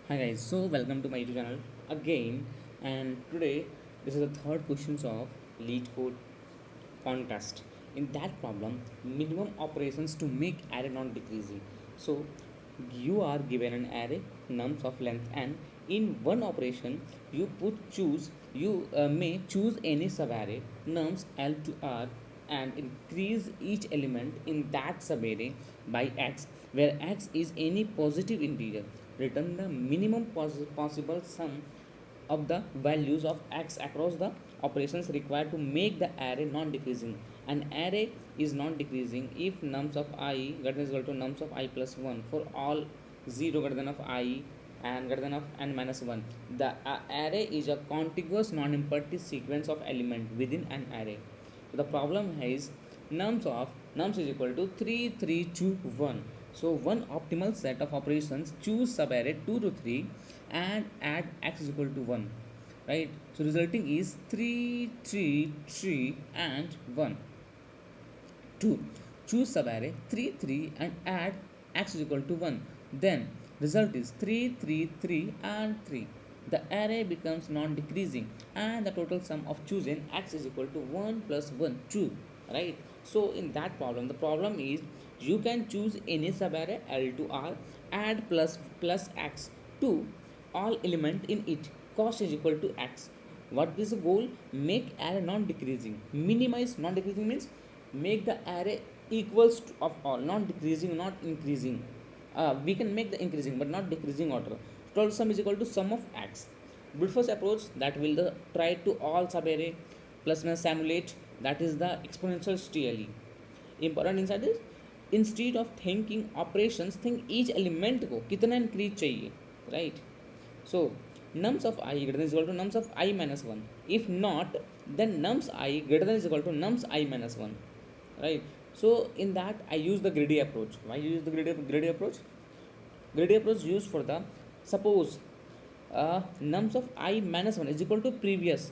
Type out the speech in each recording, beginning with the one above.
Hi guys, so welcome to my YouTube channel again, and today this is the third questions of LeetCode Contest. In that problem, minimum operations to make array non-decreasing. So you are given an array nums of length, and in one operation you may choose any subarray nums L to R and increase each element in that subarray by x, where x is any positive integer. Return the minimum possible sum of the values of x across the operations required to make the array non-decreasing. An array is non-decreasing if nums of I greater than equal to nums of I plus 1 for all 0 greater than of I and greater than of n minus 1. The array is a contiguous non-empty sequence of element within an array. So the problem is nums is equal to 3 3 2 1. So one optimal set of operations, choose subarray 2 to 3 and add x is equal to 1, right? So resulting is 3 3 3 and 1. 2, choose subarray 3 3 and add x is equal to 1. Then result is 3 3 3 and 3. The array becomes non-decreasing and the total sum of chosen x is equal to 1 plus 1 2, right? So in that problem, the problem is you can choose any subarray L to R, add plus x to all element in it, cost is equal to x. What is the goal? Make array non-decreasing. Minimize non-decreasing means make the array equals to of all, not decreasing, not increasing. We can make the increasing but not decreasing order. Total sum is equal to sum of x. Brute force approach, that will the try to all subarray plus minus simulate, that is the exponential STLE. Important insight is instead of thinking operations, think each element को कितना increase चाहिए, right? So nums of I greater than is equal to nums of I minus 1. If not, then nums I greater than is equal to nums I minus 1, right? So in that I use the greedy approach. Why you use the greedy approach? Greedy approach used for the, suppose nums of I minus 1 is equal to previous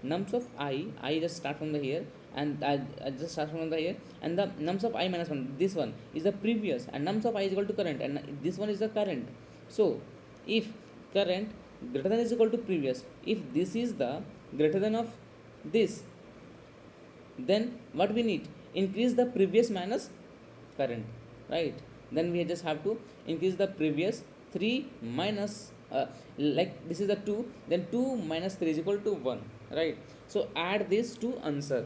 nums of I just start from the here, and I just start from the here, and the nums of I minus 1, this one is the previous, and nums of I is equal to current, and this one is the current. So if current greater than is equal to previous, if this is the greater than of this, then what we need, increase the previous minus current, right? Then we just have to increase the previous 3 minus like this is the 2, then 2 minus 3 is equal to 1, right? So add this to answer,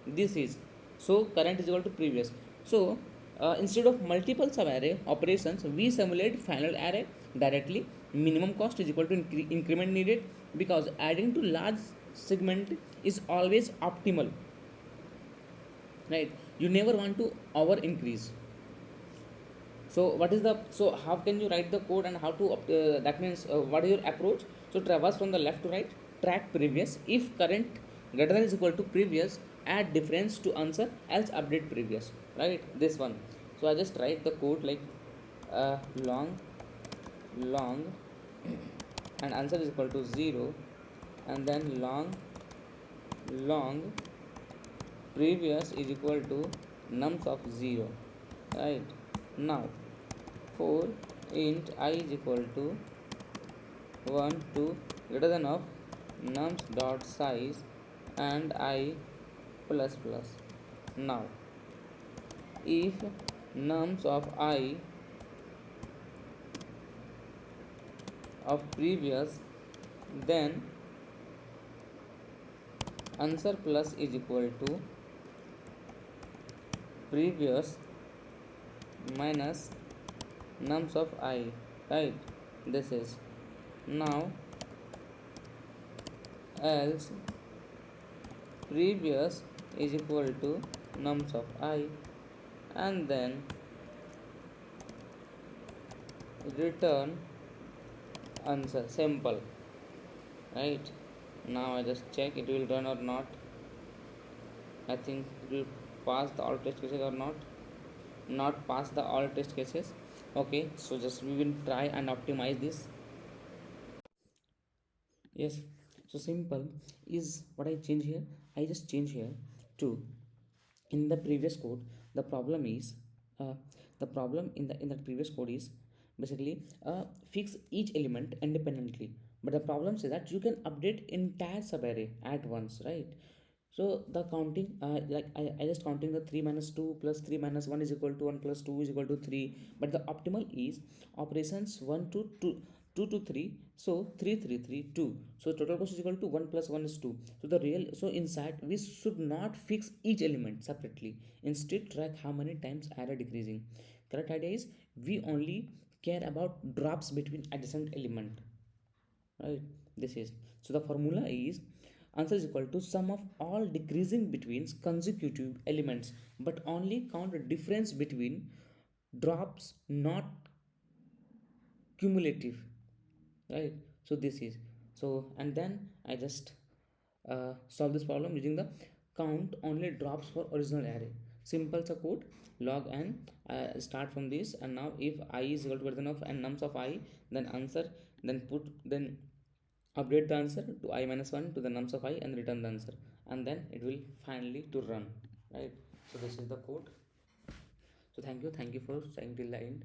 this is, so current is equal to previous. So instead of multiple subarray operations, we simulate final array directly. Minimum cost is equal to increment needed, because adding to large segment is always optimal, right? You never want to over increase. So what is the, so how can you write the code and how to that means what is your approach? So traverse from the left to right, track previous, if current greater than is equal to previous, add difference to answer, else update previous, right? This one. So I just write the code like long and answer is equal to 0, and then long previous is equal to nums of 0, right? Now for int I is equal to 1 to greater than of nums dot size and I plus plus. Now if nums of I of previous, then answer plus is equal to previous minus nums of I, right? This is, now else previous is equal to nums of I, and then return answer, simple, right? Now I just check it will run or not. I think it will pass the all test cases or not pass the all test cases. Okay, so just we will try and optimize this. Yes, so simple is what I change here. I just change here to, in the previous code the problem is the problem in the previous code is basically fix each element independently. But the problem is that you can update entire subarray at once, right? So the counting, I just counting the 3 minus 2 plus 3 minus 1 is equal to 1 plus 2 is equal to 3. But the optimal is operations 1 to 2, 2 to 3. So 3 3 3 2. So total cost is equal to 1 plus 1 is 2. So the real, so inside we should not fix each element separately. Instead track how many times error decreasing. Correct idea is we only care about drops between adjacent element, right? This is, so the formula is answer is equal to sum of all decreasing between consecutive elements but only count the difference between drops, not cumulative, right? So this is, so and then I just solve this problem using the count only drops for original array. Simple the code, log n, start from this, and now if I is equal to greater than of n nums of I, then answer, then put, then update the answer to I minus 1 to the nums of I and return the answer, and then it will finally to run, right? So this is the code. So thank you for staying till the end.